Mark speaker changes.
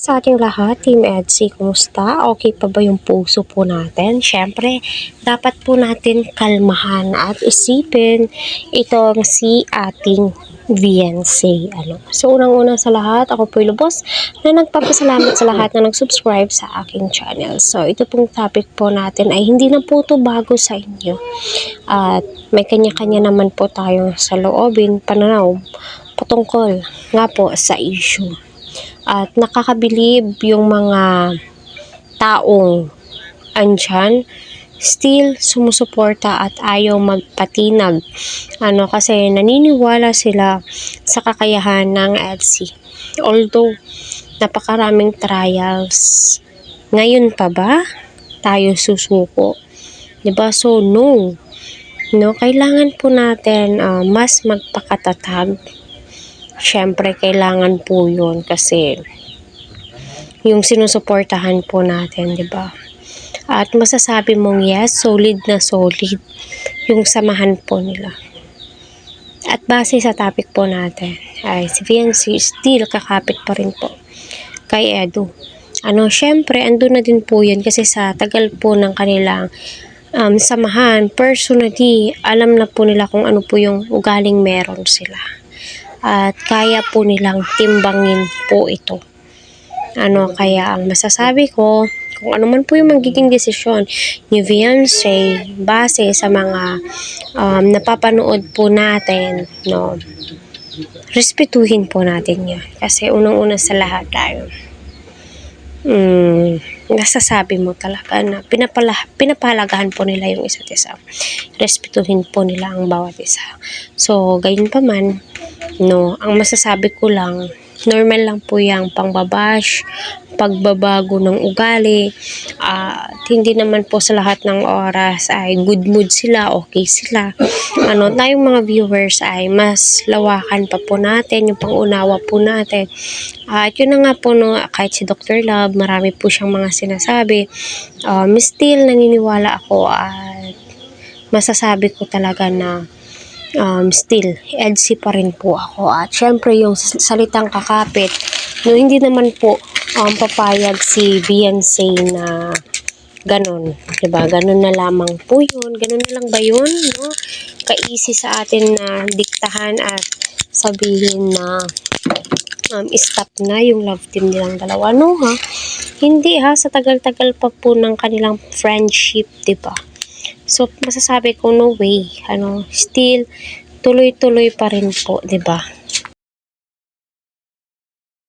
Speaker 1: sa ating lahat, Team EDSI, kumusta? Okay pa ba yung puso po natin? Siyempre, dapat po natin kalmahan at isipin itong si ating VNC. So, unang-una sa lahat, ako po yung lubos na nagpapasalamat sa lahat na nag-subscribe sa aking channel. So, ito pong topic po natin ay hindi na po ito bago sa inyo. At may kanya-kanya naman po tayo sa loobin, pananaw, patungkol nga po sa issue. At nakakabilib yung mga taong andyan, still sumusuporta at ayaw magpatinag. Kasi naniniwala sila sa kakayahan ng EDSI. Although, napakaraming trials. Ngayon pa ba tayo susuko? Diba? So, no. Kailangan po natin mas magpakatatag. Siyempre, kailangan po yun kasi yung sinusuportahan po natin, di ba? At masasabi mong yes, solid na solid yung samahan po nila. At base sa topic po natin, ay si VNC still kakapit pa rin po kay Edu. Siyempre, andun na din po yun kasi sa tagal po ng kanilang samahan, personally, alam na po nila kung ano po yung ugaling meron sila. At kaya po nilang timbangin po ito. Kaya ang masasabi ko, kung ano man po yung magiging desisyon ni Beyonce base sa mga napapanood po natin, respetuhin po natin yan. Kasi unang-una sa lahat tayo, nasasabi mo talaga na pinapalagahan po nila yung isa't isa. Respetuhin po nila ang bawat isa. So, gayon pa man, ang masasabi ko lang, normal lang po yung pangbabash, pagbabago ng ugali. Hindi naman po sa lahat ng oras ay good mood sila, okay sila. Tayong mga viewers ay mas lawakan pa po natin, yung pangunawa po natin. At yun na nga po, kahit si Dr. Love, marami po siyang mga sinasabi. Still naniniwala ako at masasabi ko talaga na still, EDSI pa rin po ako. At syempre yung salitang kakapit, hindi naman po papayag si Beyonce na ganun, diba? Ganun na lamang po yun. Ganun na lang ba yun? Ka-easy sa atin na diktahan at sabihin na stop na yung love team nilang dalawa. Hindi sa tagal-tagal pa po ng kanilang friendship, diba? So, masasabi ko, no way. Still, tuloy-tuloy pa rin po, diba?